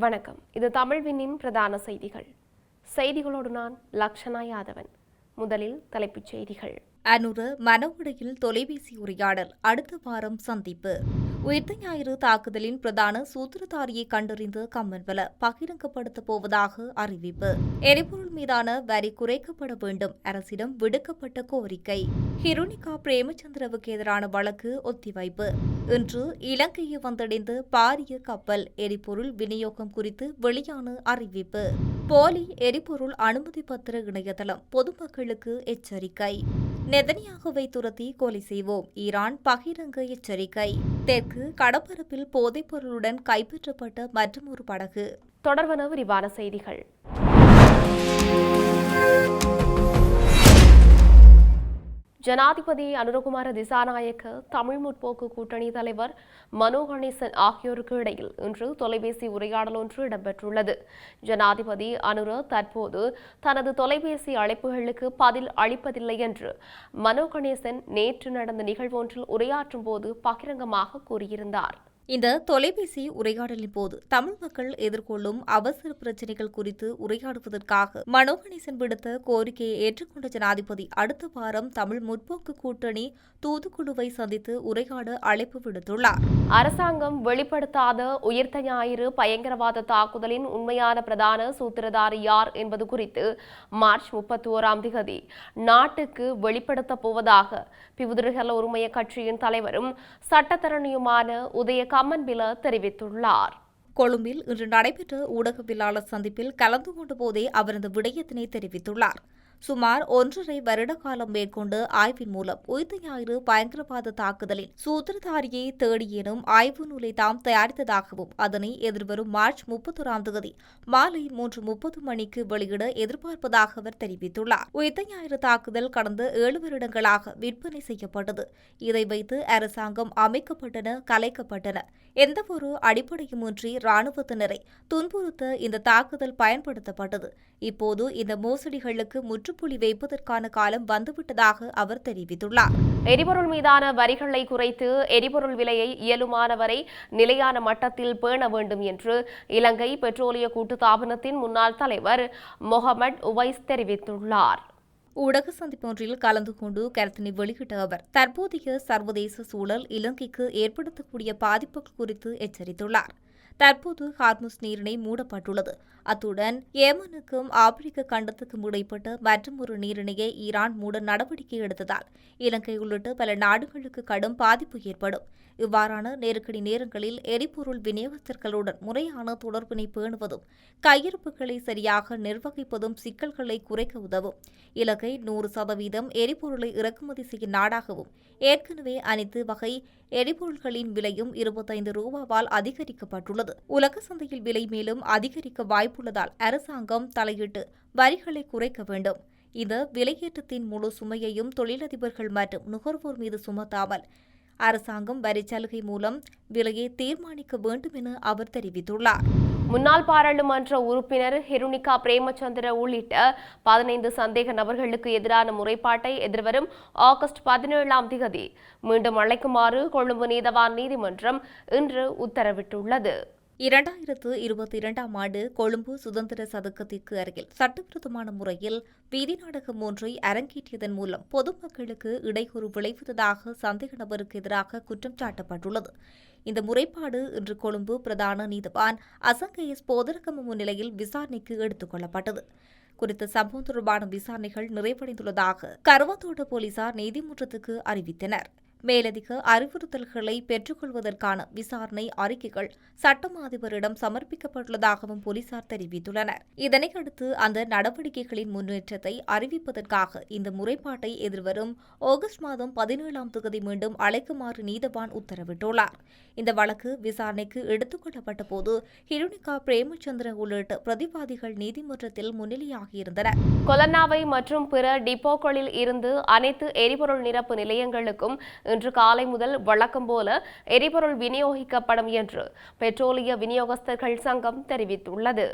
வணக்கம். இது தமிழ்வினின் பிரதான செய்திகள். செய்திகளோடு நான் லக்ஷனா யாதவன். முதலில் தலைப்புச் செய்திகள். அனுர மனவுடையில் தொலைபேசி உரையாடல் அடுத்த வாரம் சந்திப்பு. உயிர்த்த ஞாயிறு தாக்குதலின் பிரதான சூத்திரதாரியை கண்டறிந்து கம்மன்வல பகிரங்கப்படுத்தப் போவதாக அறிவிப்பு. எரிபொருள் மீதான வரி குறைக்கப்பட வேண்டும் அரசிடம் விடுக்கப்பட்ட கோரிக்கை. ஹிருணிகா பிரேமச்சந்திரவுக்கு எதிரான வழக்கு ஒத்திவைப்பு. இன்று இலங்கையை வந்தடைந்த பாரிய கப்பல் எரிபொருள் விநியோகம் குறித்து வெளியான அறிவிப்பு. போலி எரிபொருள் அனுமதி பத்திர இணையதளம் பொதுமக்களுக்கு எச்சரிக்கை. நெதன்யாகுவை துரத்தி கொலை செய்வோம் ஈரான் பகிரங்க எச்சரிக்கை. தெற்கு கடற்பரப்பில் போதைப்பொருளுடன் கைப்பற்றப்பட்ட மற்றொரு படகு. தொடர்பான விரிவான செய்திகள். ஜனாதிபதி அனுரகுமார திசாநாயக்க, தமிழ் முற்போக்கு கூட்டணி தலைவர் மனோ கணேசன் ஆகியோருக்கு இடையில் இன்று தொலைபேசி உரையாடல் ஒன்று இடம்பெற்றுள்ளது. ஜனாதிபதி அனுர தற்போது தனது தொலைபேசி அழைப்புகளுக்கு பதில் அளிப்பதில்லை என்று மனோ கணேசன் நேற்று நடந்த நிகழ்வொன்றில் உரையாற்றும் போது பகிரங்கமாக கூறியிருந்தார். இந்த தொலைபேசி உரையாடலின் போது தமிழ் மக்கள் எதிர்கொள்ளும் அவசர பிரச்சினைகள் குறித்து உரையாடுவதற்காக மனோ கணேசன் விடுத்த கோரிக்கையை ஏற்றுக்கொண்ட ஜனாதிபதி அடுத்த வாரம் தமிழ் முற்போக்கு கூட்டணி தூதுக்குழுவை சந்தித்து உரையாட அழைப்பு விடுத்துள்ளார். அரசாங்கம் வெளிப்படுத்தாத உயிர்த்த ஞாயிறு பயங்கரவாத தாக்குதலின் உண்மையான பிரதான சூத்திரதாரி யார் என்பது குறித்து மார்ச் 31 நாட்டுக்கு வெளிப்படுத்தப் போவதாக பிவுதிருகல உரிமைய கட்சியின் தலைவரும் சட்டத்தரணியுமான உதய கம்மன்பில தெரிவித்துள்ளார். கொழும்பில் இன்று நடைபெற்ற ஊடகவியலாளர் சந்திப்பில் கலந்து கொண்ட போதே அவர் இந்த விடயத்தினை தெரிவித்துள்ளார். சுமார் 1.5 வருட காலம் மேற்கொண்ட ஆய்வின் மூலம் உயிர்த்த ஞாயிறு பயங்கரவாத தாக்குதலின் சூத்திரதாரியை தேடி எனும் ஆய்வு நூலை தாம் தயாரித்ததாகவும் அதனை எதிர்வரும் மார்ச் 31 மாலை 3:30 மணிக்கு வெளியிட எதிர்பார்ப்பதாக அவர் தெரிவித்துள்ளார். உயிர்த்த ஞாயிறு தாக்குதல் கடந்த 7 வருடங்களாக விற்பனை செய்யப்பட்டது. இதை வைத்து அரசாங்கம் அமைக்கப்பட்டன, கலைக்கப்பட்டன. எந்தவொரு அடிப்படையுமின்றி இராணுவத்தினரை துன்புறுத்த இந்த தாக்குதல் பயன்படுத்தப்பட்டது. இப்போது இந்த மோசடிகளுக்கு முற்றுப்புள்ளி வைப்பதற்கான காலம் வந்துவிட்டதாக அவர் தெரிவித்துள்ளார். எரிபொருள் மீதான வரிகளை குறைத்து எரிபொருள் விலையை இயலுமானவரை நிலையான மட்டத்தில் பேண வேண்டும் என்று இலங்கை பெட்ரோலிய கூட்டுத்தாபனத்தின் முன்னாள் தலைவர் மொஹமட் உவைஸ் தெரிவித்துள்ளார். ஊடக சந்திப்பொன்றில் கலந்து கொண்டு கருத்தினை வெளியிட்ட அவர் தற்போதைய சர்வதேச சூழல் இலங்கைக்கு ஏற்படுத்தக்கூடிய பாதிப்புகள் குறித்து எச்சரித்துள்ளார். தற்போது ஹார்முஸ் நீரிணை மூடப்பட்டுள்ளது. அத்துடன் ஏமனுக்கும் ஆப்பிரிக்க கண்டத்துக்கும் இடைப்பட்ட மற்றொரு நீரிணையை ஈரான் மூட நடவடிக்கை எடுத்ததால் இலங்கை உள்ளிட்ட பல நாடுகளுக்கு கடும் பாதிப்பு ஏற்படும். இவ்வாறான நெருக்கடி நேரங்களில் எரிபொருள் விநியோகஸ்தர்களுடன் முறையான தொடர்பினை பேணுவதும் கையிருப்புகளை சரியாக நிர்வகிப்பதும் சிக்கல்களை குறைக்க உதவும். இலங்கை 100% எரிபொருளை இறக்குமதி செய்யும் நாடாகவும் ஏற்கனவே அனைத்து வகை எரிபொருள்களின் விலையும் 25 ரூபாவால் அதிகரிக்கப்பட்டுள்ளது. உலக சந்தையில் விலை மேலும் அதிகரிக்க வாய்ப்புள்ளதால் அரசாங்கம் தலையிட்டு வரிகளை குறைக்க வேண்டும். இந்த விலையேற்றத்தின் முழு சுமையையும் தொழிலதிபர்கள் மற்றும் நுகர்வோர் மீது சுமத்தாமல் அரசாங்கம் வரி சலுகை மூலம் விலையை தீர்மானிக்க வேண்டும் என அவர் தெரிவித்துள்ளார். முன்னாள் பாராளுமன்ற உறுப்பினர் ஹிருணிகா பிரேமச்சந்திர உள்ளிட்ட 15 சந்தேக நபர்களுக்கு எதிரான முறைப்பாட்டை எதிர்வரும் ஆகஸ்ட் 17 மீண்டும் அழைக்குமாறு கொழும்பு நீதவான் நீதிமன்றம் இன்று உத்தரவிட்டுள்ளது. 2022 ஆண்டு கொழும்பு சுதந்திர சதுக்கத்திற்கு அருகில் சட்டவிரோதமான முறையில் வீதி நாடகம் ஒன்றை அரங்கேற்றியதன் மூலம் பொதுமக்களுக்கு இடையூறு விளைவித்ததாக சந்தேக நபருக்கு எதிராக குற்றம் சாட்டப்பட்டுள்ளது. இந்த முறைப்பாடு இன்று கொழும்பு பிரதான நீதவான் அசங்கேயஸ் போதரகம முன்னிலையில் விசாரணைக்கு எடுத்துக் கொள்ளப்பட்டது. குறித்த சம்பவம் தொடர்பான விசாரணைகள் நிறைவடைந்துள்ளதாக கருவாத்தோட்ட போலீசார் நீதிமன்றத்துக்கு அறிவித்தனர். மேலதிக அறிவுறுத்தல்களை பெற்றுக்கொள்வதற்கான விசாரணை அறிக்கைகள் சட்டம் அதிபரிடம் சமர்ப்பிக்கப்பட்டுள்ளதாகவும் போலீசார் தெரிவித்துள்ளனர். இதனையடுத்து அந்த நடவடிக்கைகளின் முன்னேற்றத்தை அறிவிப்பதற்காக இந்த முறைப்பாட்டை எதிர்வரும் ஆகஸ்ட் 17 மீண்டும் அழைக்குமாறு நீதவான் உத்தரவிட்டுள்ளார். இந்த வழக்கு விசாரணைக்கு எடுத்துக் கொள்ளப்பட்ட போது ஹிருணிகா பிரேமச்சந்திர உள்ளிட்ட பிரதிவாதிகள் நீதிமன்றத்தில் முன்னிலையாகியிருந்தனர். கொலன்னாவை மற்றும் பிற டிப்போக்களில் இருந்து அனைத்து எரிபொருள் நிரப்பு நிலையங்களுக்கும் இன்று காலை முதல் வழக்கம் போல எரிபொருள் விநியோகிக்கப்படும் என்று பெட்ரோலிய விநியோகஸ்தர்கள் சங்கம் தெரிவித்துள்ளது.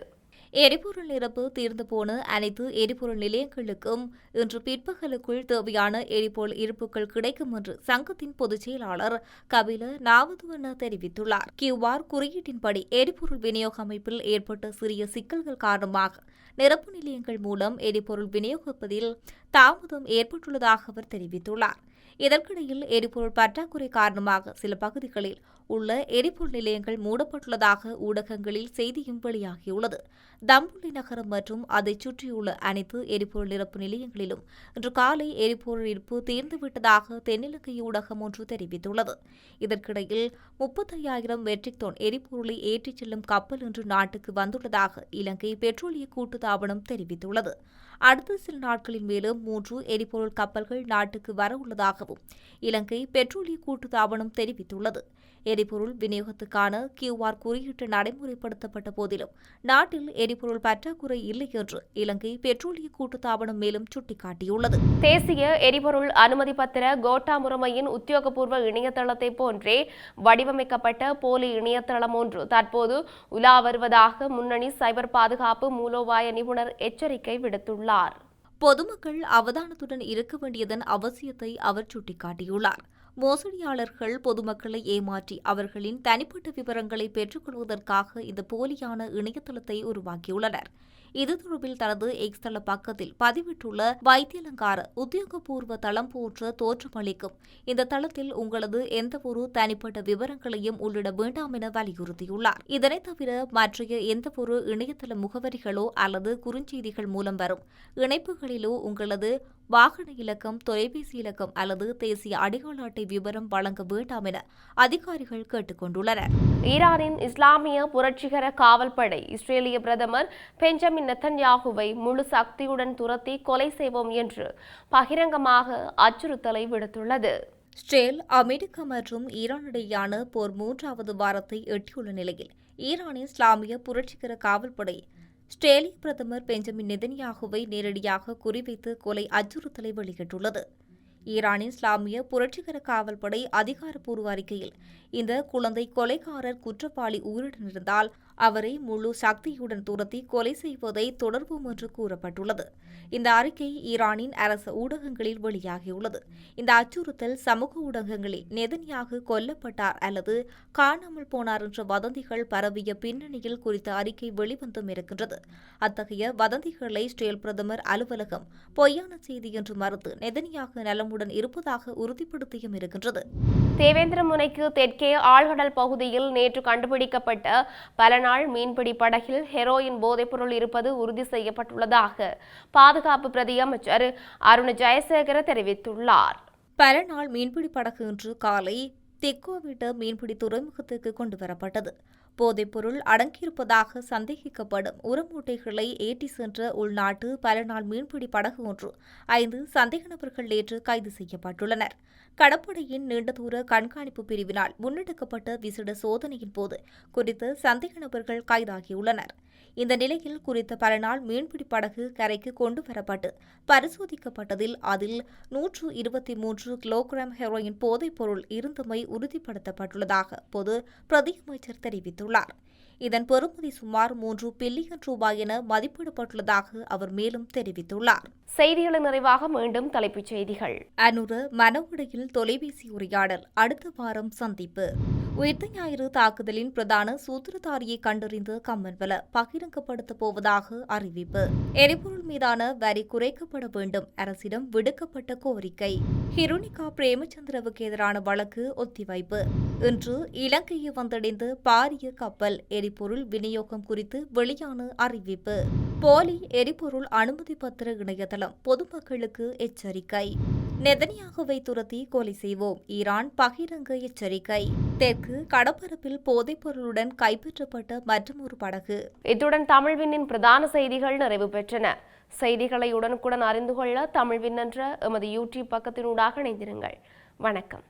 எரிபொருள் நிரப்பு தீர்ந்து போன அனைத்து எரிபொருள் நிலையங்களுக்கும் இன்று பிற்பகலுக்குள் தேவையான எரிபொருள் இருப்புகள் கிடைக்கும் என்று சங்கத்தின் பொதுச் செயலாளர் கபில நாவதுவன தெரிவித்துள்ளார். QR குறியீட்டின்படி எரிபொருள் விநியோக அமைப்பில் ஏற்பட்ட சிறிய சிக்கல்கள் காரணமாக நிரப்பு நிலையங்கள் மூலம் எரிபொருள் விநியோகிப்பதில் தாமதம் ஏற்பட்டுள்ளதாக அவர் தெரிவித்துள்ளார். இதற்கிடையில் எரிபொருள் பற்றாக்குறை காரணமாக சில பகுதிகளில் உள்ள எரிபொருள் நிலையங்கள் மூடப்பட்டுள்ளதாக ஊடகங்களில் செய்தியும் வெளியாகியுள்ளது. தம்புள்ளி நகரம் மற்றும் அதைச் சுற்றியுள்ள அனைத்து எரிபொருள் நிரப்பு நிலையங்களிலும் இன்று காலை எரிபொருள் இருப்பு தீர்ந்துவிட்டதாக தென்னிலங்கை ஊடகம் ஒன்று தெரிவித்துள்ளது. இதற்கிடையில் 35,000 மெட்ரிக் டன் எரிபொருளை ஏற்றிச் செல்லும் கப்பல் இன்று நாட்டுக்கு வந்துள்ளதாக இலங்கை பெட்ரோலிய கூட்டுத்தாபனம் தெரிவித்துள்ளது. அடுத்த சில நாட்களில் மேலும் 3 எரிபொருள் கப்பல்கள் நாட்டுக்கு வரவுள்ளதாகவும் இலங்கை பெட்ரோலிய கூட்டுத்தாபனம் தெரிவித்துள்ளது. எரிபொருள் விநியோகத்துக்கான QR குறியீட்டு நடைமுறைப்படுத்தப்பட்ட போதிலும் நாட்டில் எரிபொருள் பற்றாக்குறை இல்லை என்று இலங்கை பெட்ரோலிய கூட்டுத்தாபனம் மேலும் சுட்டிக்காட்டியுள்ளது. தேசிய எரிபொருள் அனுமதி பத்திர கோட்டா முறைமையின் உத்தியோகபூர்வ இணையதளத்தை போன்றே வடிவமைக்கப்பட்ட போலி இணையதளம் ஒன்று தற்போது உலா வருவதாக முன்னணி சைபர் பாதுகாப்பு மூலோபாய நிபுணர் எச்சரிக்கை விடுத்துள்ளார். பொதுமக்கள் அவதானத்துடன் இருக்க வேண்டியதன் அவசியத்தை அவர் சுட்டிக்காட்டியுள்ளார். மோசடியாளர்கள் பொதுமக்களை ஏமாற்றி அவர்களின் தனிப்பட்ட விவரங்களை பெற்றுக்கொள்வதற்காக இந்த போலியான இணையதளத்தை உருவாக்கியுள்ளனர். இது தொடர்பில் தனது எக்ஸ் தள பக்கத்தில் பதிவிட்டுள்ள வைத்தியலங்கார உத்தியோகபூர்வ தளம் போன்ற தோற்றமளிக்கும் இந்த தளத்தில் உங்களது எந்தவொரு தனிப்பட்ட விவரங்களையும் உள்ளிட வேண்டாம் என வலியுறுத்தியுள்ளார். இதனைத் தவிர மற்றைய எந்தவொரு இணையதள முகவரிகளோ அல்லது குறுஞ்செய்திகள் மூலம் வரும் இணைப்புகளிலோ உங்களது வாகன இலக்கம், தொலைபேசி இலக்கம் அல்லது தேசிய அடையாள அட்டை விவரம் வழங்க வேண்டாம் என அதிகாரிகள் கேட்டுக் கொண்டுள்ளனர். ஈரானின் இஸ்லாமிய புரட்சிகர காவல்படை இஸ்ரேலிய பிரதமர் பெஞ்சமின் நெத்தன்யாகுவை முழு சக்தியுடன் துரத்தி கொலை செய்வோம் என்று பகிரங்கமாக அச்சுறுத்தலை விடுத்துள்ளது. இஸ்ரேல், அமெரிக்கா மற்றும் ஈரானிடையேயான போர் 3வது வாரத்தை எட்டியுள்ள நிலையில் ஈரானின் இஸ்லாமிய புரட்சிகர காவல்படை இஸ்ரேலிய பிரதமர் பெஞ்சமின் நெதன்யாகுவை நேரடியாக குறிவைத்து கொலை அச்சுறுத்தலை வெளியிட்டுள்ளது. ஈரானின் இஸ்லாமிய புரட்சிகர காவல்படை அதிகாரப்பூர்வ அறிக்கையில் இந்த குழந்தை கொலைகாரர் குற்றவாளி உயிருடன் இருந்தால் அவரை முழு சக்தியுடன் துரத்தி கொலை செய்வதை தொடர்வோம் என்று கூறப்பட்டுள்ளது. இந்த அறிக்கை ஈரானின் அரசு ஊடகங்களில் வெளியாகியுள்ளது. இந்த அச்சுறுத்தல் சமூக ஊடகங்களில் நெதன்யாகு கொல்லப்பட்டார் அல்லது காணாமல் போனார் என்ற வதந்திகள் பரவிய பின்னணியில் குறித்த அறிக்கை வெளிவந்தும் இருக்கின்றது. அத்தகைய வதந்திகளை இஸ்ரேல் பிரதமர் அலுவலகம் பொய்யான செய்தி என்று மறுத்து நெதன்யாகு நலமுடன் இருப்பதாக உறுதிப்படுத்தியும் இருக்கின்றது. தேவேந்திரமுனைக்கு தெற்கே ஆழ்கடல் பகுதியில் நேற்று கண்டுபிடிக்கப்பட்ட பல நாள் மீன்பிடி படகில் ஹெரோயின் போதைப்பொருள் இருப்பது உறுதி செய்யப்பட்டுள்ளதாக பாதுகாப்பு பிரதி அமைச்சர் அருண் ஜெயசேகர தெரிவித்துள்ளார். பல நாள் மீன்பிடி படகு இன்று காலை தெக்கோவிட்ட மீன்பிடி துறைமுகத்துக்கு கொண்டுவரப்பட்டது. போதைப்பொருள் அடங்கியிருப்பதாக சந்தேகிக்கப்படும் உரமூட்டைகளை ஏற்றி சென்ற உள்நாட்டு பல நாள் மீன்பிடி படகு ஒன்று 5 சந்தேக நபர்கள் நேற்று கைது செய்யப்பட்டுள்ளனர். கடற்படையின் நீண்ட தூர கண்காணிப்பு பிரிவினால் முன்னெடுக்கப்பட்ட விசேட சோதனையின் போது குறித்த சந்தேக நபர்கள் கைதாகியுள்ளனர். இந்த நிலையில் குறித்த பல நாள் மீன்பிடி படகு கரைக்கு கொண்டு வரப்பட்டு பரிசோதிக்கப்பட்டதில் அதில் 123 கிலோகிராம் ஹெரோயின் போதைப் பொருள் இருந்தமை உறுதிப்படுத்தப்பட்டுள்ளதாக பொது பிரதி அமைச்சர் தெரிவித்துள்ளார். இதன் பெறுமதி சுமார் 3 பில்லியன் ரூபாய் என மதிப்பிடப்பட்டுள்ளதாக அவர் மேலும் தெரிவித்துள்ளார். செய்திகளின் நிறைவாக மீண்டும் தலைப்புச் செய்திகள். அனுர மனவுடையில் தொலைபேசி உரையாடல் அடுத்த வாரம் சந்திப்பு. உயிர்த்த ஞாயிறு தாக்குதலின் பிரதான சூத்திரதாரியை கண்டறிந்து கம்மன்வல பகிரங்கப்படுத்தப் போவதாக அறிவிப்பு. எரிபொருள் மீதான வரி குறைக்கப்பட வேண்டும், அரசிடம் விடுக்கப்பட்ட கோரிக்கை. ஹிருணிகா பிரேமச்சந்திரவுக்கு எதிரான வழக்கு ஒத்திவைப்பு. இன்று இலங்கையை வந்தடைந்த பாரிய கப்பல் எரிபொருள் விநியோகம் குறித்து வெளியான அறிவிப்பு. போலி எரிபொருள் அனுமதி பத்திர இணையதளம் பொதுமக்களுக்கு எச்சரிக்கை. நெதன்யாகுவை துரத்தி கொலை செய்வோம், ஈரான் பகிரங்க எச்சரிக்கை. தெற்கு கடற்பரப்பில் போதைப்பொருளுடன் கைப்பற்றப்பட்ட மற்றொரு படகு. இத்துடன் தமிழ்விண்ணின் பிரதான செய்திகள் நிறைவு பெற்றன. செய்திகளை உடனுக்குடன் அறிந்து கொள்ள தமிழ்வின் என்ற எமது யூடியூப் பக்கத்தினூடாக இணைந்திருங்கள். வணக்கம்.